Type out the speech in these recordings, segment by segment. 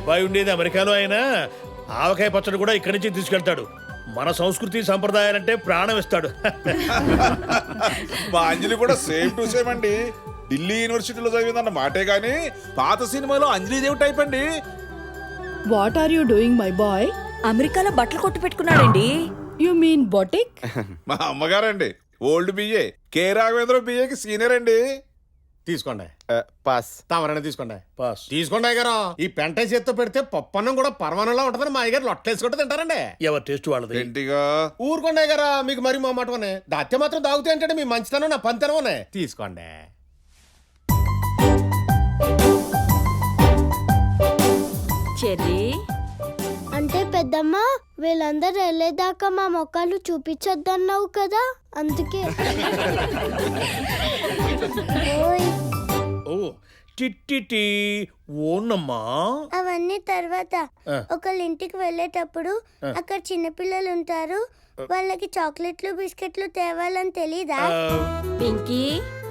అబ్బాయి ఉండేది అమెరికాలో అయినా ఆవకాయ పచ్చడి కూడా ఇక్కడి నుంచి తీసుకెళ్తాడు. మన సంస్కృతి సంప్రదాయాలంటే ప్రాణం ఇస్తాడు. మా అంజలి కూడా సేమ్ టు సేమ్ అండి. ఢిల్లీ యూనివర్సిటీలో చదివిందన్న మాటే గాని పాత సినిమాలో అంజలిదేవి టైప్ అండి. What are you doing my boy? అమెరికాలో బట్టలు కొట్టు పెట్టుకున్నాడండి. You mean boutique? మా అమ్మగారండి ఓల్డ్ బిఏ, కే రాఘవేంద్ర బిఏకి సీనియర్ అండి. తీసుకోండి. పాస్. తమరైనా తీసుకోండి. పాస్. తీసుకోండి అయ్యగారు. ఈ పెంట చేత్తో పెడితే పప్పన్నం కూడా పరమానంలా ఉంటుందని మా అయ్యగారు లొట్టలేసుకుంటే తింటారండి. ఎవరి టేస్ట్ వాళ్ళది. ఏంటిగా ఊరుకోండి అయ్యగారా, మీకు మరి మా మాటనే దాత్య మాత్రం దాగుతాయి అంటే మీ మంచితనం నా పంతనమనే. తీసుకోండి. చెర్రీ, అంటే పెద్దమ్మ వీళ్ళందరూ వెళ్ళేదాకా మా మొక్కలు చూపించొద్దన్నావు కదా, అందుకే. ఓయ్, ఓ టిట్టి ఓనమ్మా. అవన్నీ తర్వాత ఒకళ్ళ ఇంటికి వెళ్ళేటప్పుడు అక్కడ చిన్నపిల్లలు ఉంటారు, వాళ్ళకి చాక్లెట్లు బిస్కెట్లు తేవాలని తెలీదా? పింకీ,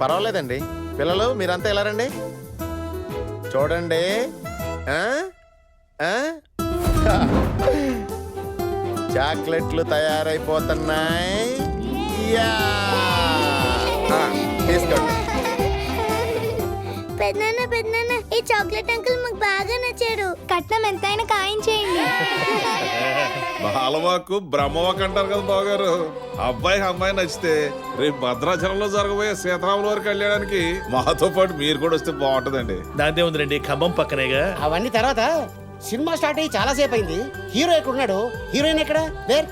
పర్వాలేదండి పిల్లలు, మీరంతా ఎలా రండి. చూడండి. చాక్లెట్లు తయారైపోతున్నాయి. యా! తీసుకోండి. పెద్దనాన్న ఈ చాక్లెట్ అంకుల్ మాకు బాగా నచ్చాడు, కట్నం ఎంతైనా ఖాయం చేయండి. బాలవాకు బ్రహ్మవాక్ అంటారు కదా బావగారు. అబ్బాయికి అమ్మాయి నచ్చితే రేపు భద్రాచలంలో జరగబోయే సీతారాముల వారి కళ్యాణానికి మాతో పాటు మీరు కూడా వస్తే బాగుంటదండి. దాంతే ఉందిలేండి, ఖమ్మం పక్కనేగా. అవన్నీ తర్వాత. సినిమా స్టార్ట్ అయ్యి చాలా సేపు అయింది. హీరో ఎక్కడున్నాడు? హీరోయిన్ ఎక్కడ? వేర్?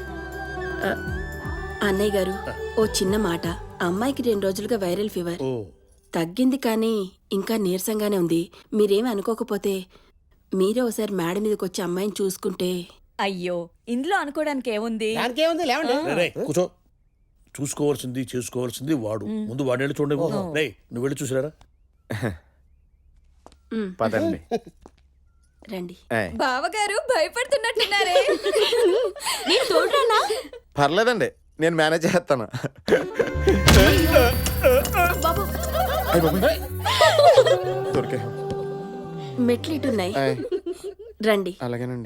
అన్నయ్య గారు ఓ చిన్న మాట. అమ్మాయికి 2 రోజులుగా వైరల్ ఫీవర్. ఓ తగ్గింది కానీ ఇంకా నీరసంగానే ఉంది. మీరేమి అనుకోకపోతే మీరే ఒకసారి మేడ మీదకి వచ్చి అమ్మాయిని చూసుకుంటే. అయ్యో, ఇందులో అనుకోవడానికి ఏముంది? దానికేముంది, లేవండి. రేయ్, కూర్చో. చూసుకోవాల్సింది చేసుకోవాల్సింది వాడు. ముందు వాడిని వెళ్ళి చూడండి. రేయ్, నువ్వు వెళ్ళి చూసిరారా. పదండి. రండి. బావగారు భయపడుతున్నట్టున్నారే. నేను తోడురానా? పర్లేదండి, నేను మేనేజ్ చేస్తాను. బాబు, దొరికే మెట్లు ఇటున్నాయి, రండి. అలాగేనండి.